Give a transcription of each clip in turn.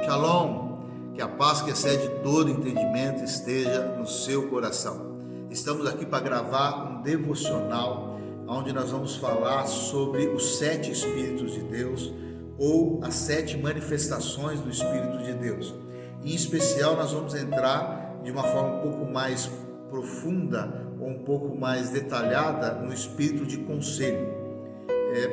Shalom, que a paz que excede todo entendimento esteja no seu coração. Estamos aqui para gravar um devocional, onde nós vamos falar sobre os 7 Espíritos de Deus, ou as 7 manifestações do Espírito de Deus. Em especial, nós vamos entrar de uma forma um pouco mais profunda, ou um pouco mais detalhada, no Espírito de conselho.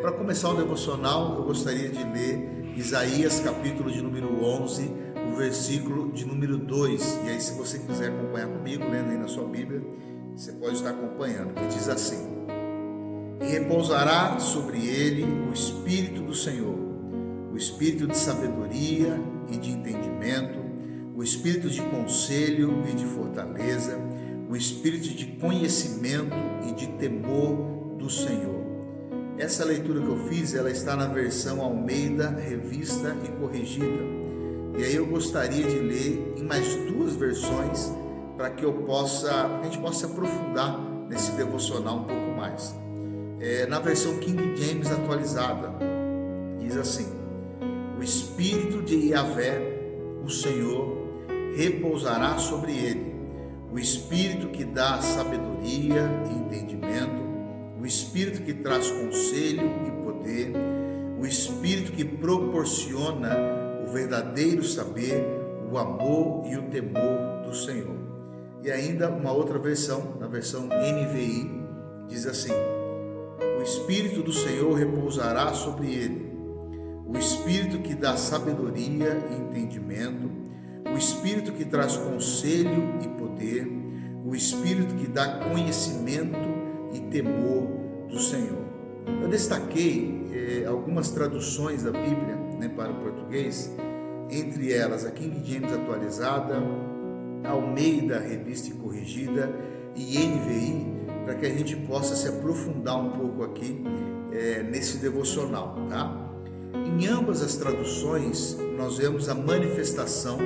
Para começar o devocional, eu gostaria de ler Isaías, capítulo de número 11, o versículo de número 2. E aí, se você quiser acompanhar comigo, lendo aí na sua Bíblia, você pode estar acompanhando, que diz assim: E repousará sobre ele o Espírito do Senhor, o Espírito de sabedoria e de entendimento, o Espírito de conselho e de fortaleza, o Espírito de conhecimento e de temor do Senhor. Essa leitura que eu fiz, ela está na versão Almeida, revista e corrigida. E aí eu gostaria de ler em mais 2 versões para que a gente possa se aprofundar nesse devocional um pouco mais. Na versão King James atualizada, diz assim: O Espírito de Yahvé, o Senhor, repousará sobre ele, o Espírito que dá sabedoria e entendimento, o Espírito que traz conselho e poder, o Espírito que proporciona o verdadeiro saber, o amor e o temor do Senhor. E ainda uma outra versão, na versão NVI, diz assim: O Espírito do Senhor repousará sobre ele, o Espírito que dá sabedoria e entendimento, o Espírito que traz conselho e poder, o Espírito que dá conhecimento e temor do Senhor. Eu destaquei algumas traduções da Bíblia, para o português, entre elas a King James atualizada, Almeida, revista e corrigida, e NVI, para que a gente possa se aprofundar um pouco aqui nesse devocional, tá? Em ambas as traduções, nós vemos a manifestação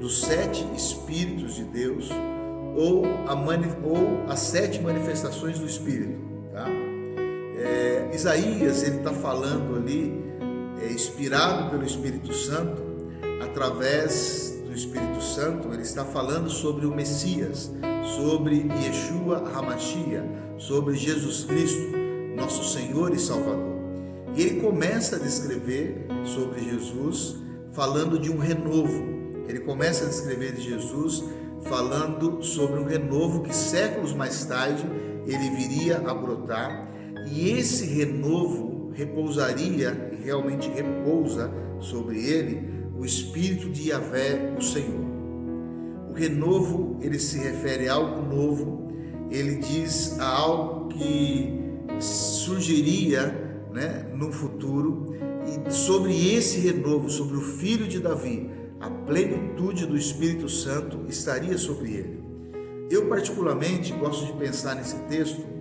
dos 7 Espíritos de Deus, ou as 7 manifestações do Espírito, tá? Isaías, ele está falando ali, inspirado pelo Espírito Santo, através do Espírito Santo, ele está falando sobre o Messias, sobre Yeshua HaMashiach, sobre Jesus Cristo, nosso Senhor e Salvador. E ele começa a descrever sobre Jesus, falando de um renovo. Ele começa a descrever de Jesus falando sobre um renovo que séculos mais tarde ele viria a brotar, e esse renovo repousaria, e realmente repousa sobre ele, o Espírito de Yahvé, o Senhor. O renovo, ele se refere a algo novo, ele diz a algo que surgiria, no futuro, e sobre esse renovo, sobre o Filho de Davi, a plenitude do Espírito Santo estaria sobre ele. Eu particularmente gosto de pensar nesse texto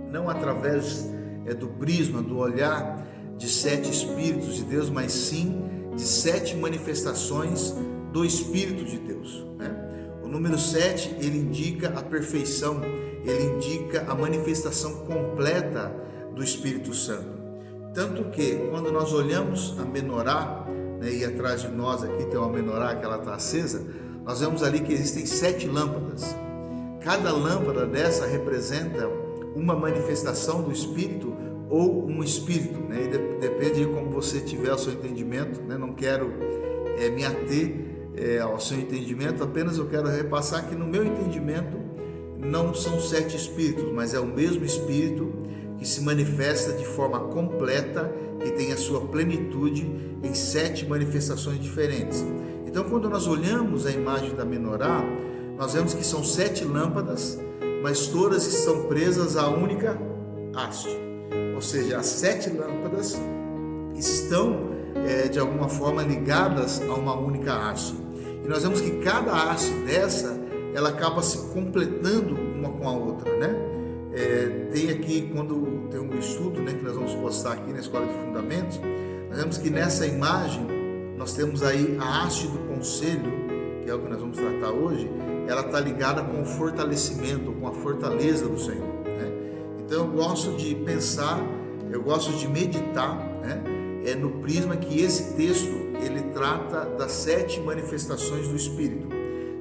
não através do prisma, do olhar de 7 Espíritos de Deus, mas sim de 7 manifestações do Espírito de Deus. O número 7, ele indica a perfeição, ele indica a manifestação completa do Espírito Santo. Tanto que, quando nós olhamos a menorá, e atrás de nós aqui tem uma menorá que ela está acesa, nós vemos ali que existem 7 lâmpadas. Cada lâmpada dessa representa uma manifestação do Espírito ou um Espírito, e depende de como você tiver o seu entendimento, Não quero me ater ao seu entendimento, apenas eu quero repassar que no meu entendimento não são 7 Espíritos, mas é o mesmo Espírito que se manifesta de forma completa, que tem a sua plenitude em 7 manifestações diferentes. Então, quando nós olhamos a imagem da menorá, nós vemos que são 7 lâmpadas, mas todas estão presas à única haste. Ou seja, as 7 lâmpadas estão, de alguma forma, ligadas a uma única haste. E nós vemos que cada haste dessa, ela acaba se completando uma com a outra, tem aqui, quando tem um estudo, que nós vamos postar aqui na Escola de Fundamentos, nós vemos que nessa imagem, nós temos aí a haste do conselho, que é o que nós vamos tratar hoje, ela está ligada com o fortalecimento, com a fortaleza do Senhor. Então eu gosto de pensar, eu gosto de meditar, no prisma que esse texto ele trata das 7 manifestações do Espírito.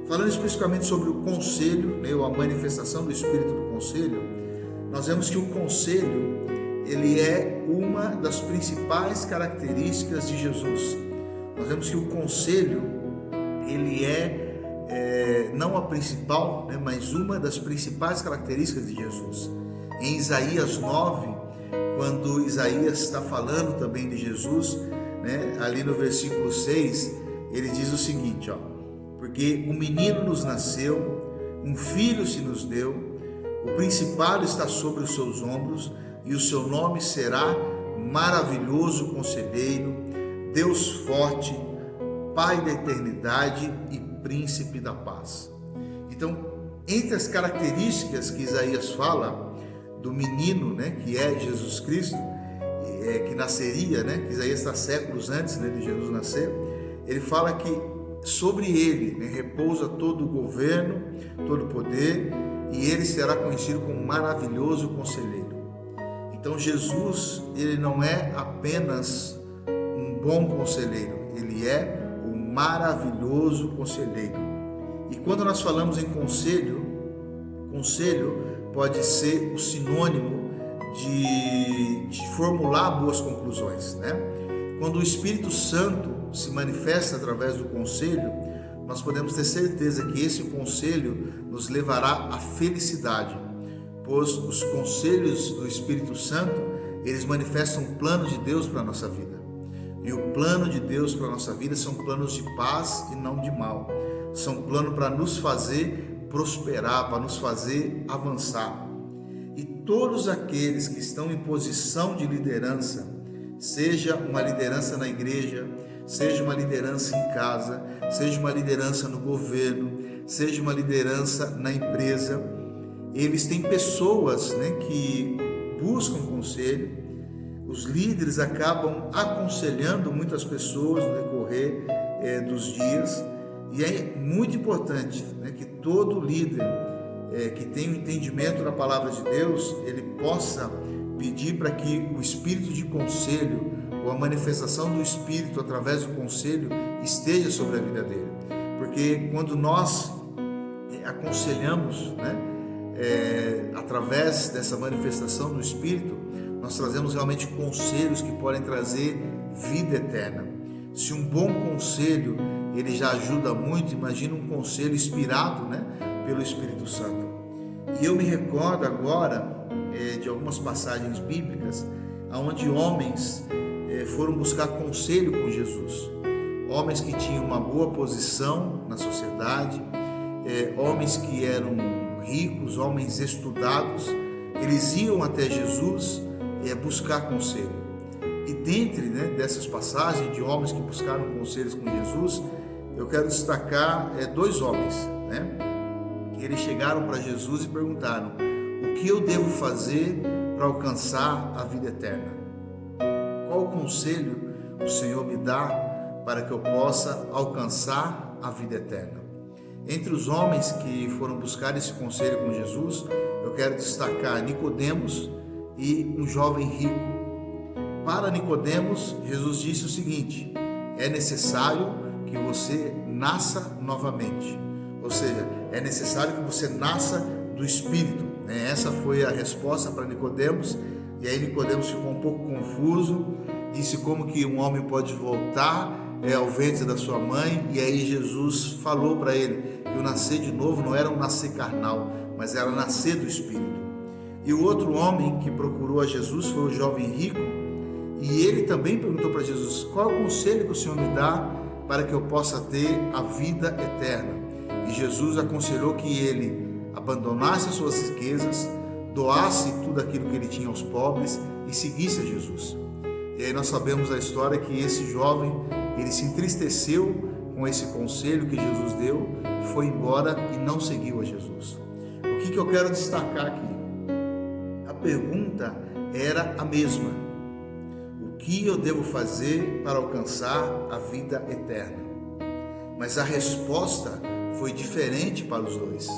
Falando especificamente sobre o conselho, né, ou a manifestação do Espírito do conselho, nós vemos que o conselho ele é uma das principais características de Jesus. Nós vemos que o conselho ele não a principal, né, mas uma das principais características de Jesus. Em Isaías 9, quando Isaías está falando também de Jesus, né, ali no versículo 6, ele diz o seguinte, porque um menino nos nasceu, um filho se nos deu, o principado está sobre os seus ombros, e o seu nome será Maravilhoso Conselheiro, Deus Forte, Pai da Eternidade e Príncipe da Paz. Então, entre as características que Isaías fala do menino, né, que é Jesus Cristo, que nasceria, né, que Isaías está séculos antes, né, de Jesus nascer, ele fala que sobre ele, né, repousa todo o governo, todo o poder, e ele será conhecido como Maravilhoso Conselheiro. Então Jesus, ele não é apenas um bom conselheiro, ele é o Maravilhoso Conselheiro. E quando nós falamos em conselho, conselho pode ser o sinônimo de formular boas conclusões, né? Quando o Espírito Santo se manifesta através do conselho, nós podemos ter certeza que esse conselho nos levará à felicidade, pois os conselhos do Espírito Santo, eles manifestam o plano de Deus para a nossa vida. E o plano de Deus para a nossa vida são planos de paz e não de mal. São planos para nos fazer prosperar, para nos fazer avançar. E todos aqueles que estão em posição de liderança, seja uma liderança na igreja, seja uma liderança em casa, seja uma liderança no governo, seja uma liderança na empresa, eles têm pessoas, né, que buscam conselho. Os líderes acabam aconselhando muitas pessoas no decorrer dos dias, e é muito importante, né, que todo líder que tem um entendimento da palavra de Deus, ele possa pedir para que o espírito de conselho, ou a manifestação do Espírito através do conselho, esteja sobre a vida dele. Porque quando nós aconselhamos, né, através dessa manifestação do Espírito, nós trazemos realmente conselhos que podem trazer vida eterna. Se um bom conselho, ele já ajuda muito, imagina um conselho inspirado, né, pelo Espírito Santo. E eu me recordo agora de algumas passagens bíblicas onde homens foram buscar conselho com Jesus. Homens que tinham uma boa posição na sociedade, homens que eram ricos, homens estudados, eles iam até Jesus buscar conselho. E dentre, né, dessas passagens de homens que buscaram conselhos com Jesus, eu quero destacar 2 homens, né, que eles chegaram para Jesus e perguntaram: o que eu devo fazer para alcançar a vida eterna? Qual conselho o Senhor me dá para que eu possa alcançar a vida eterna? Entre os homens que foram buscar esse conselho com Jesus, eu quero destacar Nicodemos e um jovem rico. Para Nicodemos, Jesus disse o seguinte: é necessário que você nasça novamente. Ou seja, é necessário que você nasça do Espírito. Essa foi a resposta para Nicodemos. E aí Nicodemos ficou um pouco confuso, disse como que um homem pode voltar ao ventre da sua mãe. E aí Jesus falou para ele que o nascer de novo não era um nascer carnal, mas era nascer do Espírito. E o outro homem que procurou a Jesus foi o jovem rico, e ele também perguntou para Jesus: qual é o conselho que o Senhor me dá para que eu possa ter a vida eterna? E Jesus aconselhou que ele abandonasse as suas riquezas, doasse tudo aquilo que ele tinha aos pobres e seguisse a Jesus. E aí nós sabemos a história que esse jovem, ele se entristeceu com esse conselho que Jesus deu, foi embora e não seguiu a Jesus. O que eu quero destacar aqui? A pergunta era a mesma: o que eu devo fazer para alcançar a vida eterna? Mas a resposta foi diferente para os dois.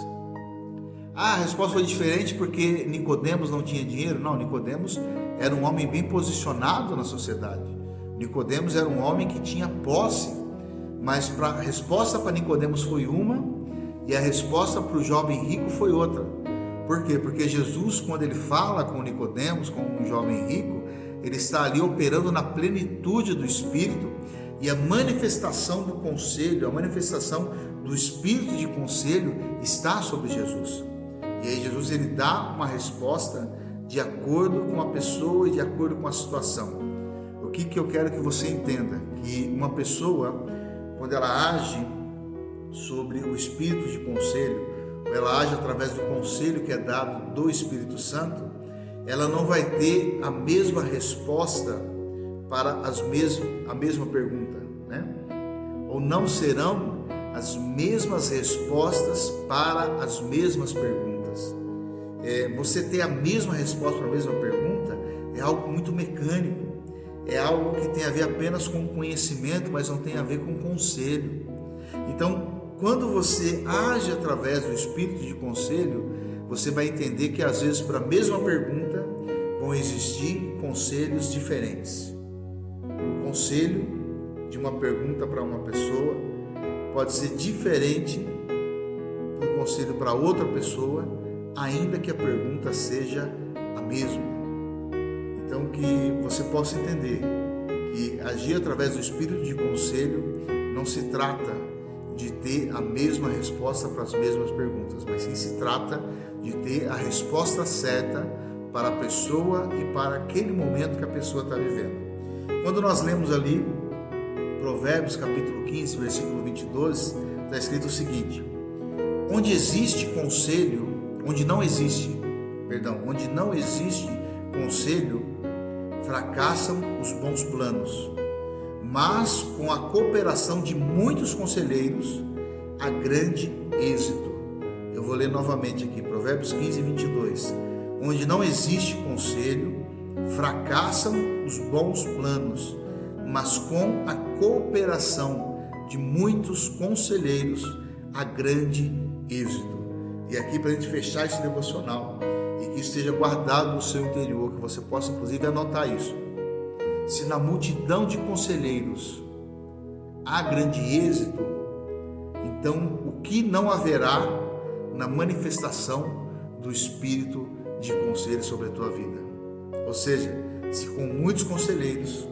A resposta foi diferente porque Nicodemos não tinha dinheiro? Não, Nicodemos era um homem bem posicionado na sociedade. Nicodemos era um homem que tinha posse, mas a resposta para Nicodemos foi uma e a resposta para o jovem rico foi outra. Por quê? Porque Jesus, quando ele fala com Nicodemos, com um jovem rico, ele está ali operando na plenitude do Espírito, e a manifestação do conselho, a manifestação do Espírito de conselho está sobre Jesus. E aí Jesus ele dá uma resposta de acordo com a pessoa e de acordo com a situação. O que eu quero que você entenda? Que uma pessoa, quando ela age sobre o Espírito de conselho, ou ela age através do conselho que é dado do Espírito Santo, ela não vai ter a mesma resposta para a mesma pergunta, né? Ou não serão as mesmas respostas para as mesmas perguntas. Você ter a mesma resposta para a mesma pergunta é algo muito mecânico, é algo que tem a ver apenas com conhecimento, mas não tem a ver com conselho. Então, quando você age através do Espírito de conselho, você vai entender que às vezes para a mesma pergunta vão existir conselhos diferentes. O conselho de uma pergunta para uma pessoa pode ser diferente do conselho para outra pessoa, ainda que a pergunta seja a mesma. Então, que você possa entender que agir através do Espírito de conselho não se trata de ter a mesma resposta para as mesmas perguntas, mas sim se trata de ter a resposta certa para a pessoa e para aquele momento que a pessoa está vivendo. Quando nós lemos ali Provérbios capítulo 15, versículo 22, está escrito o seguinte: onde não existe conselho, fracassam os bons planos, mas com a cooperação de muitos conselheiros há grande êxito. Eu vou ler novamente aqui, Provérbios 15, 22. Onde não existe conselho, fracassam os bons planos, mas com a cooperação de muitos conselheiros há grande êxito. E aqui, para a gente fechar esse devocional, e que esteja guardado no seu interior, que você possa inclusive anotar isso: se na multidão de conselheiros há grande êxito, então o que não haverá na manifestação do Espírito de conselho sobre a tua vida? Ou seja, se com muitos conselheiros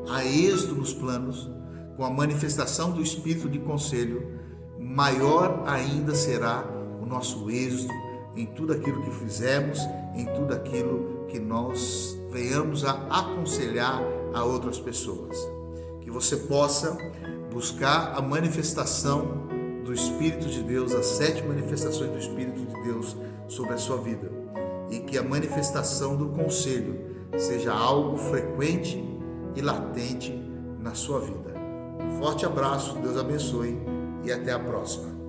há êxito nos planos, com a manifestação do Espírito de conselho, maior ainda será o nosso êxito em tudo aquilo que fizermos, em tudo aquilo que nós venhamos a aconselhar a outras pessoas. Que você possa buscar a manifestação do Espírito de Deus, as 7 manifestações do Espírito de Deus sobre a sua vida, e que a manifestação do conselho seja algo frequente e latente na sua vida. Um forte abraço, Deus abençoe e até a próxima.